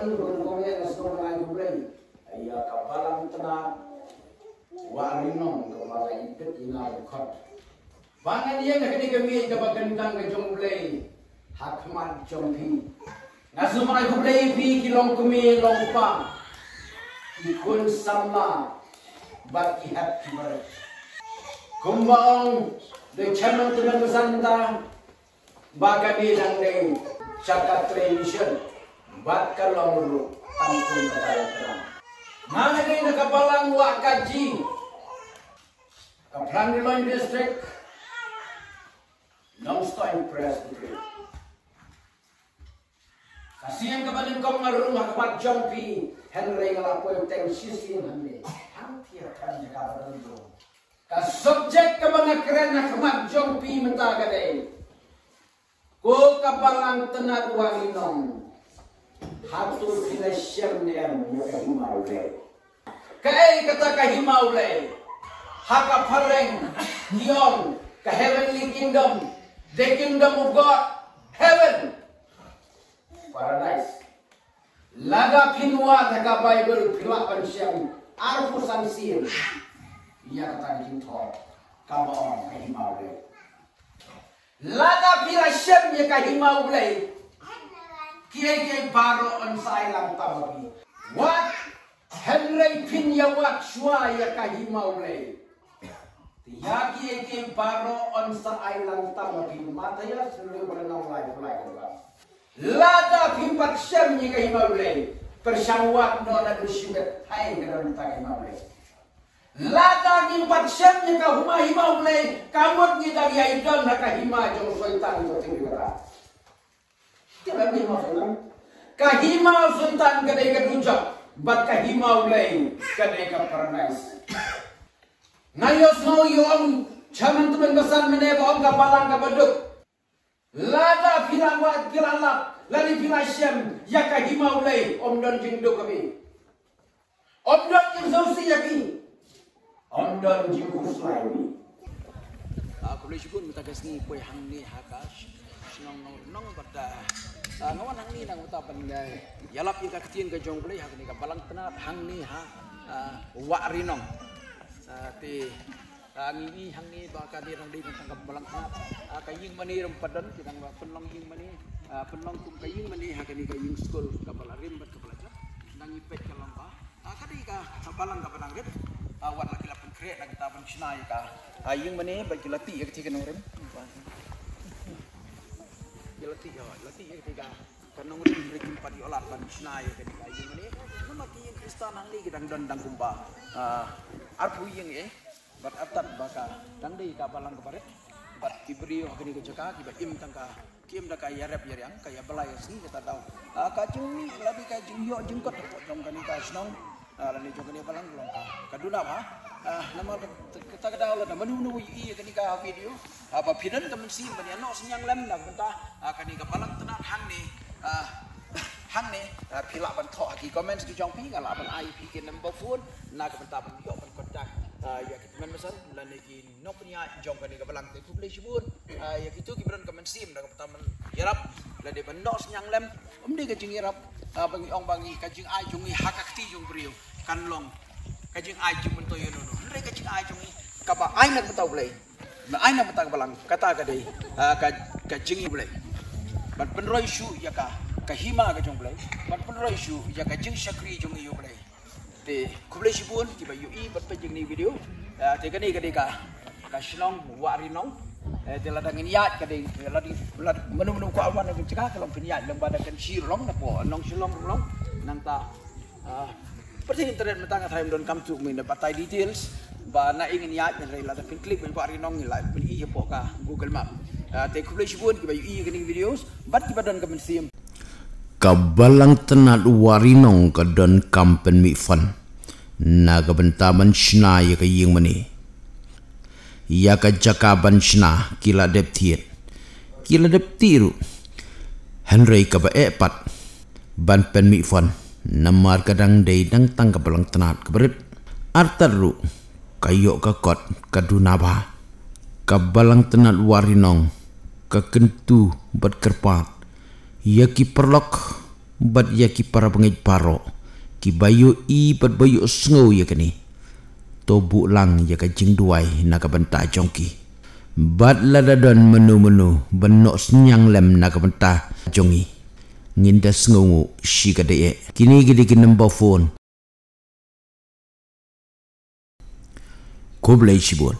mani berkongnya nasdom lain kublai. Ayah kapalang tenang. Warinong kapalang ikut inal kot. Bangan dia nak kena kami dapat kentang ke jomblai. Hakmat jompi. Nasumai kublai pi kilong kumi lompa. Ikun sama. But he had to work. Kumbaong the chairman to the Santa Bagami Langdeng Chaka tradition Bat Kalongru Tampun Kapalang Mana kayo nakapalang wakaji Kaplangiloy District Non-stop Presbytery Kasihan kapaling kong marunong hakamat jompi Henry ngalapoy teng sisin handi Hampir kan kapalang doon subjek ke mga keren na kamadjong pi mentagade. Ko kapalang tenat walinong. Hatul finasyam niya mo kahimawle. Kay kata kahimawle. Haka pareng diyon ka heavenly kingdom. The kingdom of God. Heaven. Paradise. Laga pinwa na Bible pilapan siyang arpusan siyang. Ia kata jintor, kamu orang kahimau le. Lada pira shem ye kahimau le. Kiai baro on sailang tababi. What Henry pinya wat shua ye kahimau le. Tiya kiai baro on sailang tababi. Mata ya selalu berenang lai. Lada pimpat shem ye kahimau le. Persangwat no na dusimet hai kadang kahimau le. Lada gimpat syam ni ka huma hima ulay kamot ni dari aidon na kahima jong sultan to tinggi kata. Tiada ni masalah. Kahima sultan kadai kadujak bat kahima ulay kadai ka paradise. Ngayos no yung chaman tumen basan menebo om kapalang kabaduk. Lada pilawat pilalap lali pilasyam ya kahima ulay om don jingdo kami. Om don jing sausi yaki. Ondon jikus lain. Aku boleh syukur minta kasih poi hang ni hakas, nong pada ngawan hang ni nang uta pandai. Yalap ika kecien ke jong boleh hak ni ka balang tenat hang ni wak rinong. Ti ngi hang ni ba ka di rang di tentang ka balang tenat. Kaying mani rempadan kita ngwa penlong ying mani penlong kum kaying mani hak ni kaying school ka balarim bat ka belajar. Nang ipet ka lomba. Kadi ka balang ka panangget. Awat lagi lapun krek lagi tabun Cina ya kah? Ayung mana bagi latih ya ketika orang. Latih ya ketika karena orang beri jumpa di olah ban Cina ya ketika ayung mana. Nama kian Kristen hang ni kita dang kumpa. Arpu yang bat atat baka dang di kapalang keparet. Bat diberi kini kecaka kibat im tangka kim dah kaya rap yang kaya belai sih kita tahu. Kacung ni lebih kacung yo jengkot jom kani kasnong. Lalu juga ni palang belum kaduna apa? Nama kita kena olah nama nu iya kenika video apa pidan temen sih bani anak senyang lem dah mentah kenika palang tenat hang ni pilak bentok lagi komen sedih jongpi kalau apa IP ke number phone nak bentar bentok berkontak ya kita memesan lalu lagi nok punya jong kenika palang tu boleh sebut ya gitu kita komen sim dah bentar yarap lalu bentok senyang lem dia kacing yarap bangi ong bangi kacing ai jungi hakakti jung beriu kanlong kajing ai jung mentoyo nono ndre kajing ai jungi kapa ai nak betau boleh ai nak betang balang kata ka dei kajing boleh ban penroi shu ya ka kahima ka jung boleh ban penroi shu ya kajing syakri jung iyo boleh te kublai sibun ki bayu i bat pejing ni video te ka ni ka shlong warinong te ladangin yat ka dei lad menu ko awan nak cakap kalau penyat lembada kan shirong na po nong shilong long nang ta seperti internet mentang time don't come to me dapat details ba na ingin ya men rela ta klik men ko arinong ni live men iya po ka Google Map te kublai sibun ki bayu iya kening videos bat ki badon ka men sim kabalang tenat warinong ka don kampen mi fan na ka bentaman shna ya ka ying mani ya ka jakaban shna kila dep tiru Henry ka ba epat ban pen mi fan namar kadang day dang tang kabalang tenat keberit artaru kayo kakot kadunaba kabalang tenat warinong kakentu bat kerpat yaki perlok bat ya ki para bangit paro ki bayu i bat bayu sngo ya kani to bu lang ya ka jing duai na ka banta jongki bat ladadon menu benok senyang lem na ka banta jongi nginda sngo shi ka de kini gidi ki number phone ko blai shibon